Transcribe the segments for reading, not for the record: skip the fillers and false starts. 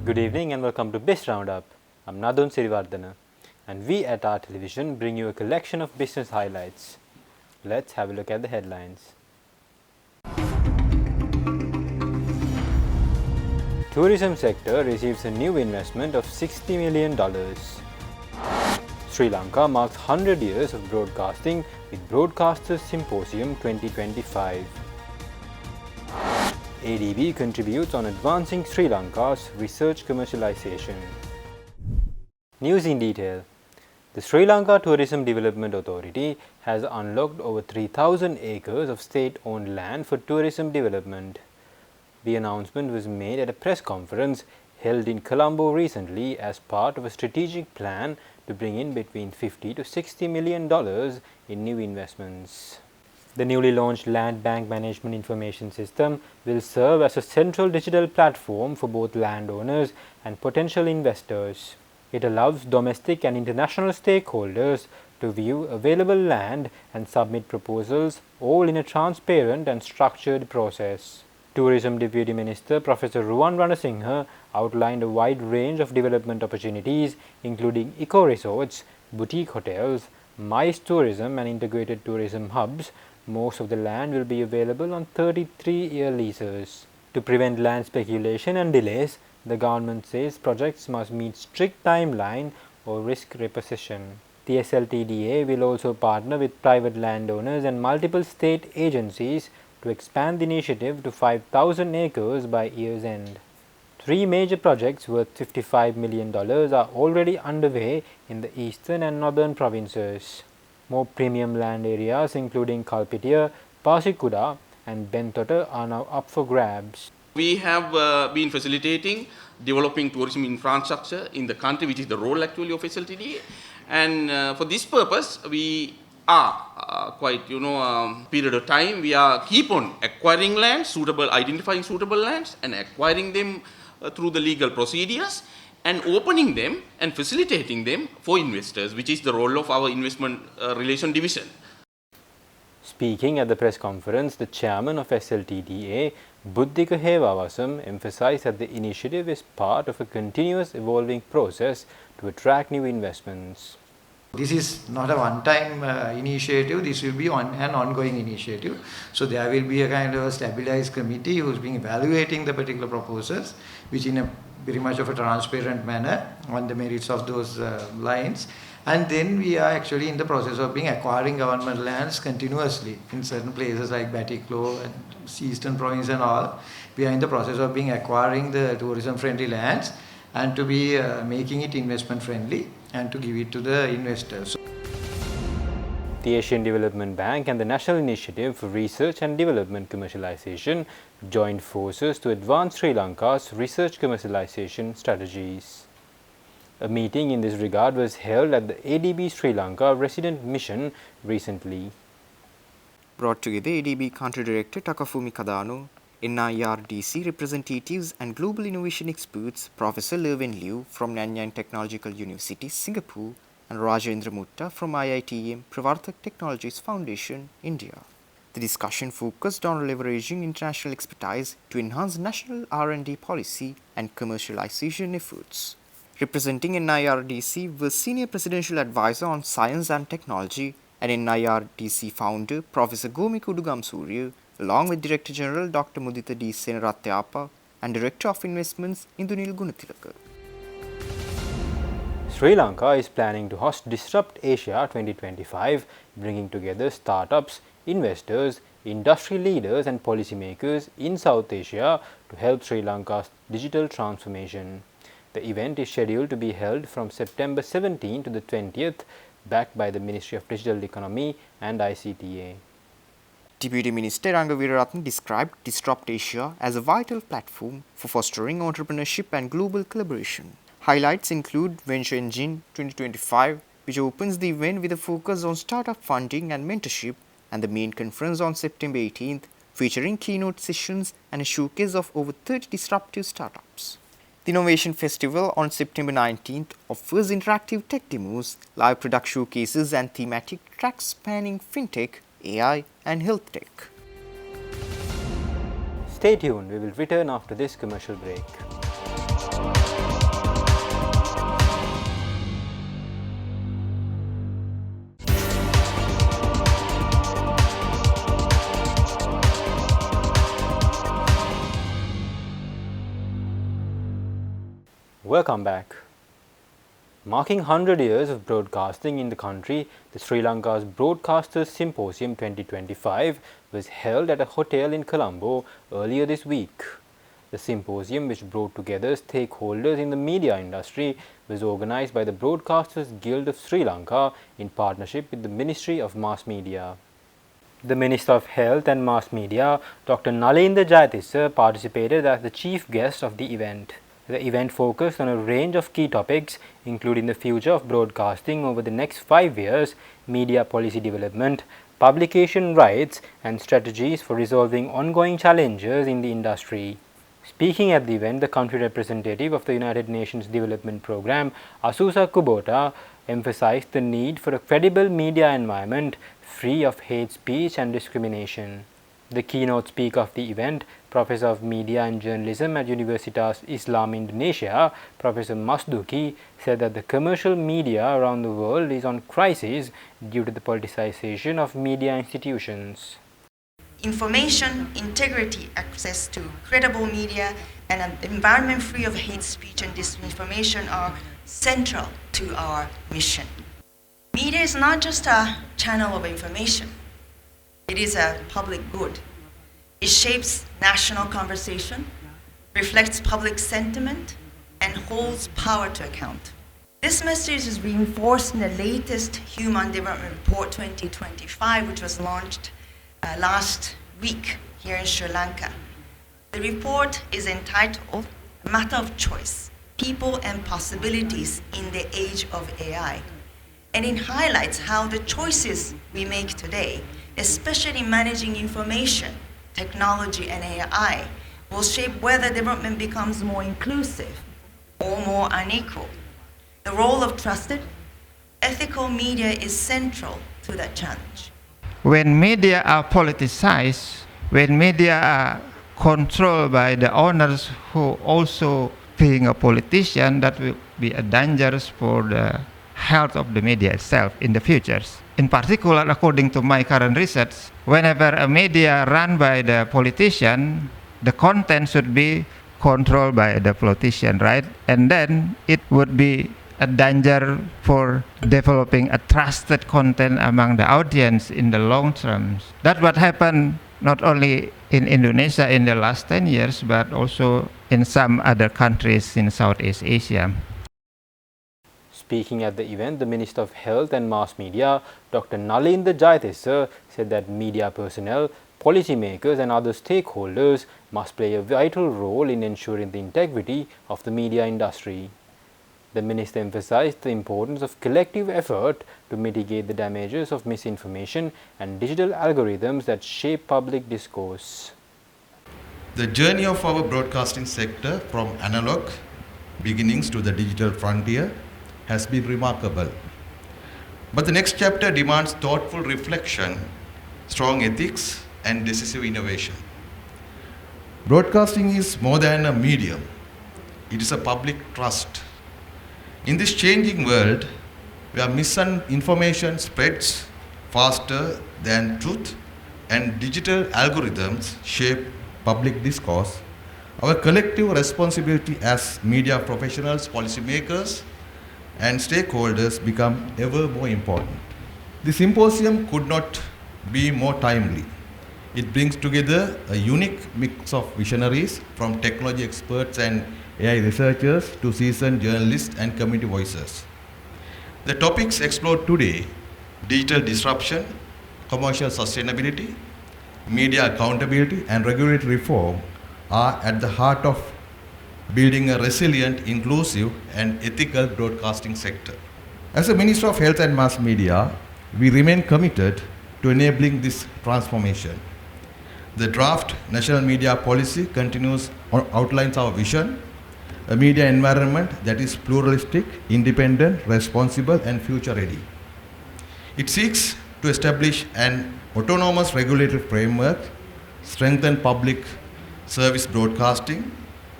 Good evening and welcome to Biz RoundUp. I'm Nadun Sirivardhana and we at our television bring you a collection of business highlights. Let's have a look at the headlines. Tourism sector receives a new investment of $60 million. Sri Lanka marks 100 years of broadcasting with Broadcasters Symposium 2025. ADB contributes on advancing Sri Lanka's research commercialization. News in detail. The Sri Lanka Tourism Development Authority has unlocked over 3,000 acres of state-owned land for tourism development. The announcement was made at a press conference held in Colombo recently as part of a strategic plan to bring in between $50 to $60 million in new investments. The newly launched Land Bank Management Information System will serve as a central digital platform for both landowners and potential investors. It allows domestic and international stakeholders to view available land and submit proposals, all in a transparent and structured process. Tourism Deputy Minister Professor Ruwan Ranasinghe outlined a wide range of development opportunities including eco-resorts, boutique hotels, MICE tourism and integrated tourism hubs. Most of the land will be available on 33-year leases. To prevent land speculation and delays, the government says projects must meet strict timeline or risk repossession. The SLTDA will also partner with private landowners and multiple state agencies to expand the initiative to 5,000 acres by year's end. 3 major projects worth $55 million are already underway in the eastern and northern provinces. More premium land areas including Kalpitiya, Pasikuda and Bentota are now up for grabs. We have been facilitating developing tourism infrastructure in the country, which is the role actually of SLTDA. And for this purpose, we are period of time, we are keep on acquiring lands, identifying suitable lands and acquiring them through the legal procedures and opening them and facilitating them for investors, which is the role of our investment relation division. Speaking at the press conference, the chairman of SLTDA, Buddhika Hewawasam, emphasized that the initiative is part of a continuous evolving process to attract new investments. This is not a one-time initiative, this will be an ongoing initiative. So there will be a kind of a stabilized committee who is being evaluating the particular proposals, which in a very much of a transparent manner on the merits of those lines. And then we are actually in the process of acquiring government lands continuously in certain places like Batiklo and Eastern Province and all. We are in the process of acquiring the tourism friendly lands and to be making it investment friendly and to give it to the investors. The Asian Development Bank and the National Initiative for Research and Development Commercialization joined forces to advance Sri Lanka's research commercialization strategies. A meeting in this regard was held at the ADB Sri Lanka Resident Mission recently. Brought together ADB Country Director Takafumi Kadano, NIRDC representatives and global innovation experts Professor Lerwin Liu from Nanyang Technological University, Singapore and Rajendra Mutta from IITM Pravartak Technologies Foundation, India. The discussion focused on leveraging international expertise to enhance national R&D policy and commercialization efforts. Representing NIRDC was Senior Presidential Advisor on Science and Technology and NIRDC founder Professor Gomi Kudugamsurya, along with Director General Dr. Mudita D. Senaratyapa and Director of Investments Indunil Gunatilaka. Sri Lanka is planning to host Disrupt Asia 2025, bringing together startups, investors, industry leaders and policymakers in South Asia to help Sri Lanka's digital transformation. The event is scheduled to be held from September 17 to the 20th, backed by the Ministry of Digital Economy and ICTA. Deputy Minister Ranga Weeraratne described Disrupt Asia as a vital platform for fostering entrepreneurship and global collaboration. Highlights include Venture Engine 2025, which opens the event with a focus on startup funding and mentorship, and the main conference on September 18th, featuring keynote sessions and a showcase of over 30 disruptive startups. The Innovation Festival on September 19th offers interactive tech demos, live product showcases and thematic tracks spanning fintech, AI and health tech. Stay tuned, we will return after this commercial break. Welcome back. Marking 100 years of broadcasting in the country, the Sri Lanka's Broadcasters Symposium 2025 was held at a hotel in Colombo earlier this week. The symposium, which brought together stakeholders in the media industry, was organised by the Broadcasters Guild of Sri Lanka in partnership with the Ministry of Mass Media. The Minister of Health and Mass Media, Dr. Nalendra Jayatissa, participated as the chief guest of the event. The event focused on a range of key topics, including the future of broadcasting over the next 5 years, media policy development, publication rights, and strategies for resolving ongoing challenges in the industry. Speaking at the event, the country representative of the United Nations Development Programme, Asusa Kubota, emphasized the need for a credible media environment free of hate speech and discrimination. The keynote speaker of the event, Professor of Media and Journalism at Universitas Islam Indonesia, Professor Masduki, said that the commercial media around the world is on crisis due to the politicization of media institutions. Information, integrity, access to credible media, and an environment free of hate speech and disinformation are central to our mission. Media is not just a channel of information. It is a public good. It shapes national conversation, reflects public sentiment, and holds power to account. This message is reinforced in the latest Human Development Report 2025, which was launched last week here in Sri Lanka. The report is entitled Matter of Choice, People and Possibilities in the Age of AI. And it highlights how the choices we make today, especially managing information, technology, and AI, will shape whether development becomes more inclusive or more unequal. The role of trusted, ethical media is central to that challenge. When media are politicized, when media are controlled by the owners who also being a politician, that will be a danger for the health of the media itself in the future. In particular, according to my current research, whenever a media run by the politician, the content should be controlled by the politician, right? And then it would be a danger for developing a trusted content among the audience in the long term. That's what happened not only in Indonesia in the last 10 years, but also in some other countries in Southeast Asia. Speaking at the event, the Minister of Health and Mass Media, Dr. Nalendra Jayatissa, said that media personnel, policymakers and other stakeholders must play a vital role in ensuring the integrity of the media industry. The minister emphasized the importance of collective effort to mitigate the damages of misinformation and digital algorithms that shape public discourse. The journey of our broadcasting sector from analog beginnings to the digital frontier has been remarkable. But the next chapter demands thoughtful reflection, strong ethics, and decisive innovation. Broadcasting is more than a medium. It is a public trust. In this changing world, where misinformation spreads faster than truth and digital algorithms shape public discourse, our collective responsibility as media professionals, policymakers, and stakeholders become ever more important. The symposium could not be more timely. It brings together a unique mix of visionaries, from technology experts and AI researchers to seasoned journalists and community voices. The topics explored today, digital disruption, commercial sustainability, media accountability, and regulatory reform, are at the heart of building a resilient, inclusive, and ethical broadcasting sector. As a Minister of Health and Mass Media, we remain committed to enabling this transformation. The draft National Media Policy outlines our vision, a media environment that is pluralistic, independent, responsible, and future-ready. It seeks to establish an autonomous regulatory framework, strengthen public service broadcasting,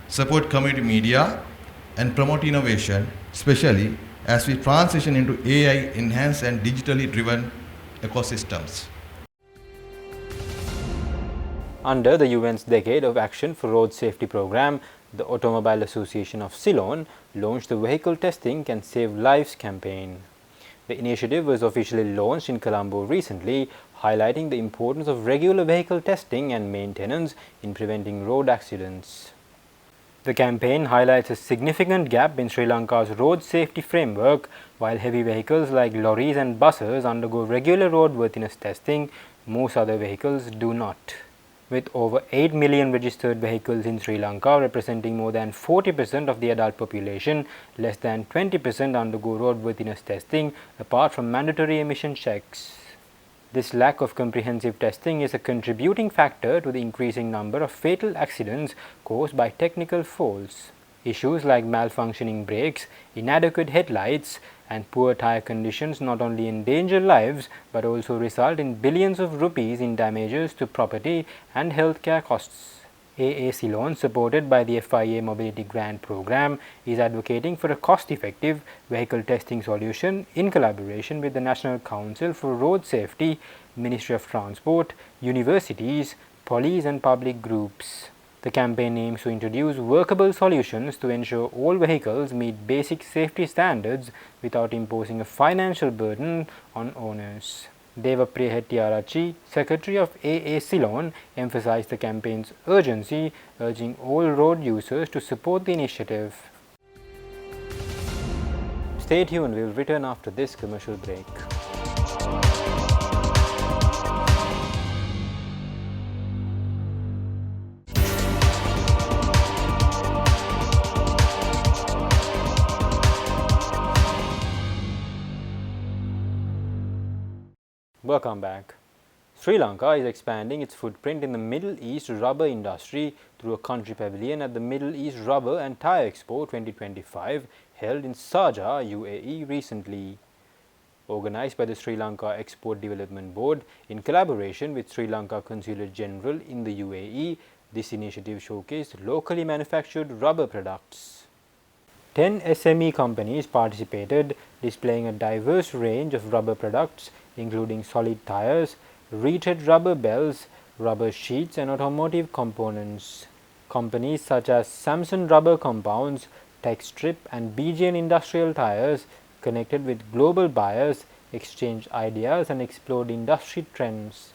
support community media, and promote innovation, especially as we transition into AI-enhanced and digitally driven ecosystems. Under the UN's Decade of Action for Road Safety program, The Automobile Association of Ceylon launched the Vehicle Testing Can Save Lives campaign. The initiative was officially launched in Colombo recently, highlighting the importance of regular vehicle testing and maintenance in preventing road accidents. The campaign highlights a significant gap in Sri Lanka's road safety framework. While heavy vehicles like lorries and buses undergo regular roadworthiness testing, most other vehicles do not. With over 8 million registered vehicles in Sri Lanka, representing more than 40% of the adult population, less than 20% undergo roadworthiness testing apart from mandatory emission checks. This lack of comprehensive testing is a contributing factor to the increasing number of fatal accidents caused by technical faults. Issues like malfunctioning brakes, inadequate headlights, and poor tire conditions not only endanger lives but also result in billions of rupees in damages to property and healthcare costs. AA Ceylon, supported by the FIA Mobility Grant Program, is advocating for a cost-effective vehicle testing solution in collaboration with the National Council for Road Safety, Ministry of Transport, universities, police and public groups. The campaign aims to introduce workable solutions to ensure all vehicles meet basic safety standards without imposing a financial burden on owners. Devapriya Hettiarachchi, Secretary of AA Ceylon, emphasized the campaign's urgency, urging all road users to support the initiative. Stay tuned, we will return after this commercial break. Welcome back. Sri Lanka is expanding its footprint in the Middle East rubber industry through a country pavilion at the Middle East Rubber and Tyre Expo 2025 held in Sharjah, UAE recently. Organized by the Sri Lanka Export Development Board in collaboration with Sri Lanka Consulate General in the UAE, this initiative showcased locally manufactured rubber products. 10 SME companies participated, displaying a diverse range of rubber products including solid tires, retread rubber belts, rubber sheets and automotive components. Companies such as Samson Rubber Compounds, Techstrip and BGN Industrial Tires connected with global buyers, exchanged ideas and explored industry trends.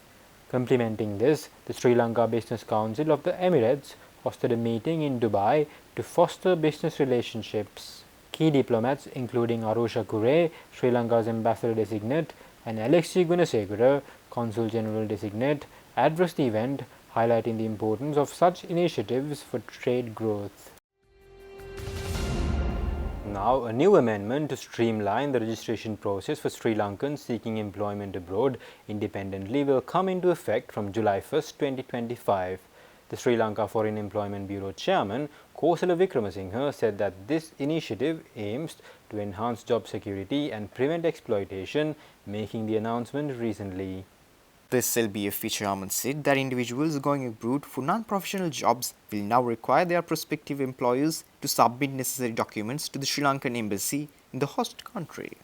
Complementing this, the Sri Lanka Business Council of the Emirates hosted a meeting in Dubai to foster business relationships. Key diplomats including Arusha Kure, Sri Lanka's ambassador designate, and Alexei Gunasekara, Consul General Designate, addressed the event, highlighting the importance of such initiatives for trade growth. Now, a new amendment to streamline the registration process for Sri Lankans seeking employment abroad independently will come into effect from July 1, 2025. The Sri Lanka Foreign Employment Bureau Chairman Kosala Wickramasinghe said that this initiative aims to enhance job security and prevent exploitation, making the announcement recently. The SLBFP chairman said that individuals going abroad for non-professional jobs will now require their prospective employers to submit necessary documents to the Sri Lankan embassy in the host country.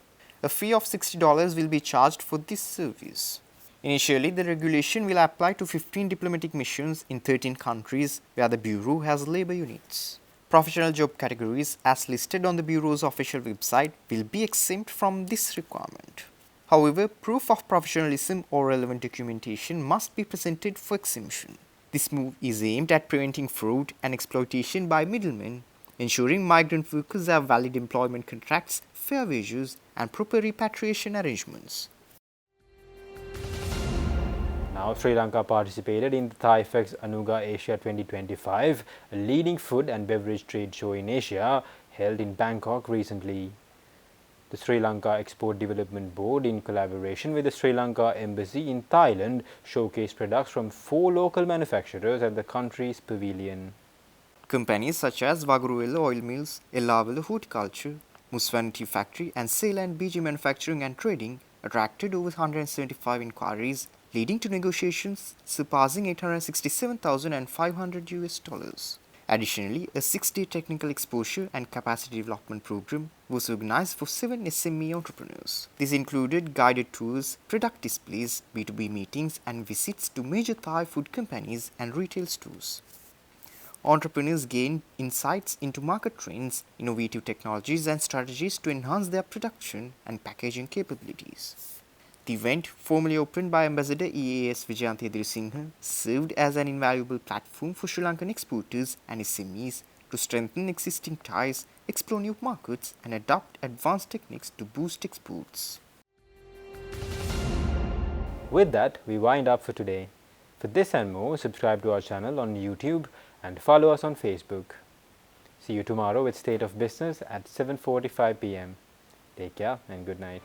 A fee of $60 will be charged for this service. Initially, the regulation will apply to 15 diplomatic missions in 13 countries where the Bureau has labor units. Professional job categories as listed on the Bureau's official website will be exempt from this requirement. However, proof of professionalism or relevant documentation must be presented for exemption. This move is aimed at preventing fraud and exploitation by middlemen, ensuring migrant workers have valid employment contracts, fair wages, and proper repatriation arrangements. Now, Sri Lanka participated in the ThaiFex Anuga Asia 2025, a leading food and beverage trade show in Asia, held in Bangkok recently. The Sri Lanka Export Development Board, in collaboration with the Sri Lanka Embassy in Thailand, showcased products from 4 local manufacturers at the country's pavilion. Companies such as Vagaruella Oil Mills, Ellavilla Horticulture, Musvanity Factory and Ceylan BG Manufacturing and Trading attracted over 175 inquiries, leading to negotiations surpassing $867,500. Additionally, a 6-day technical exposure and capacity development program was organized for 7 SME entrepreneurs. This included guided tours, product displays, B2B meetings, and visits to major Thai food companies and retail stores. entrepreneurs gained insights into market trends, innovative technologies, and strategies to enhance their production and packaging capabilities. The event, formally opened by Ambassador EAS Vijayanthi Edirisinghe, served as an invaluable platform for Sri Lankan exporters and SMEs to strengthen existing ties, explore new markets, and adopt advanced techniques to boost exports. With that, we wind up for today. For this and more, subscribe to our channel on YouTube and follow us on Facebook. See you tomorrow with State of Business at 7:45 p.m. Take care and good night.